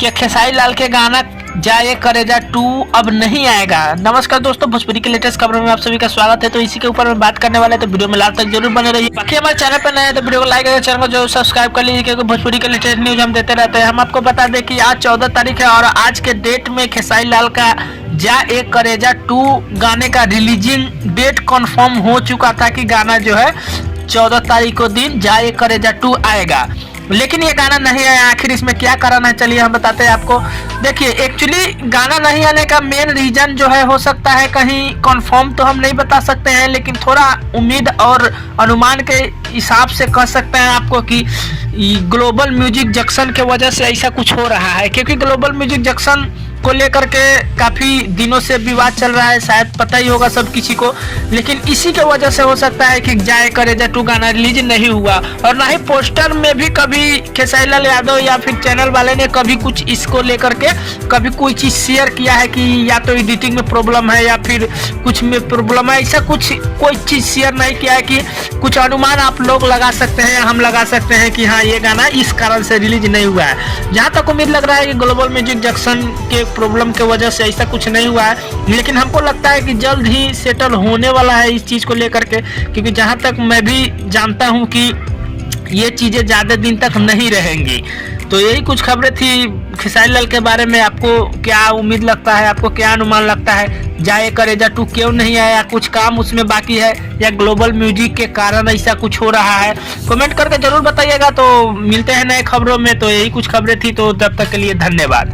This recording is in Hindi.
कि खेसारी लाल के गाना जाए करेजा 2 अब नहीं आएगा। नमस्कार दोस्तों, भोजपुरी के लेटेस्ट खबरों में आप सभी का स्वागत है। तो इसी के ऊपर मैं बात करने वाला है, तो वीडियो में लास्ट तक जरूर बने रहिए। बाकी हमारे चैनल पर नए हैं तो वीडियो को लाइक करके चैनल को जो सब्सक्राइब कर लीजिए, क्योंकि भोजपुरी के लेटेस्ट न्यूज हम देते रहते हैं। हम आपको बता दें कि आज 14 तारीख है और आज के डेट में खेसारी लाल का जा एक करेजा 2 गाने का रिलीजिंग डेट कंफर्म हो चुका था कि गाना जो है 14 तारीख को दिन जा एक करेजा 2 आएगा, लेकिन ये गाना नहीं आया। आखिर इसमें क्या कारण है, चलिए हम बताते हैं आपको। देखिए, एक्चुअली गाना नहीं आने का मेन रीजन जो है हो सकता है कहीं कंफर्म तो हम नहीं बता सकते हैं, लेकिन थोड़ा उम्मीद और अनुमान के हिसाब से कह सकते हैं आपको कि ग्लोबल म्यूजिक जंक्शन के वजह से ऐसा कुछ हो रहा है। क्योंकि ग्लोबल म्यूजिक जंक्शन को लेकर के काफी दिनों से विवाद चल रहा है, शायद पता ही होगा सब किसी को, लेकिन इसी के वजह से हो सकता है कि जाए करेजा 2 गाना रिलीज नहीं हुआ। और ना ही पोस्टर में भी कभी खेसारी लाल यादव या फिर चैनल वाले ने कभी कुछ इसको लेकर के कभी कोई चीज शेयर किया है कि या तो एडिटिंग में प्रॉब्लम है या फिर कुछ में प्रॉब्लम है, ऐसा कुछ कोई चीज शेयर नहीं किया है। कि कुछ अनुमान आप लोग लगा सकते हैं, हम लगा सकते हैं कि हाँ ये गाना इस कारण से रिलीज नहीं हुआ है। जहाँ तक उम्मीद लग रहा है कि ग्लोबल म्यूजिक जंक्शन के प्रॉब्लम के वजह से ऐसा कुछ नहीं हुआ है, लेकिन हमको लगता है कि जल्द ही सेटल होने वाला है इस चीज को लेकर के। क्योंकि जहां तक मैं भी जानता हूं कि ये चीजें ज्यादा दिन तक नहीं रहेंगी। तो यही कुछ खबरें थी खेसारी लाल के बारे में। आपको क्या उम्मीद लगता है, आपको क्या अनुमान लगता है, जाए करेजा 2 क्यों नहीं आया? कुछ काम उसमें बाकी है या ग्लोबल म्यूजिक के कारण ऐसा कुछ हो रहा है? कमेंट करके जरूर बताइएगा। तो मिलते हैं नए खबरों में। तो यही कुछ खबरें थी, तो तब तक के लिए धन्यवाद।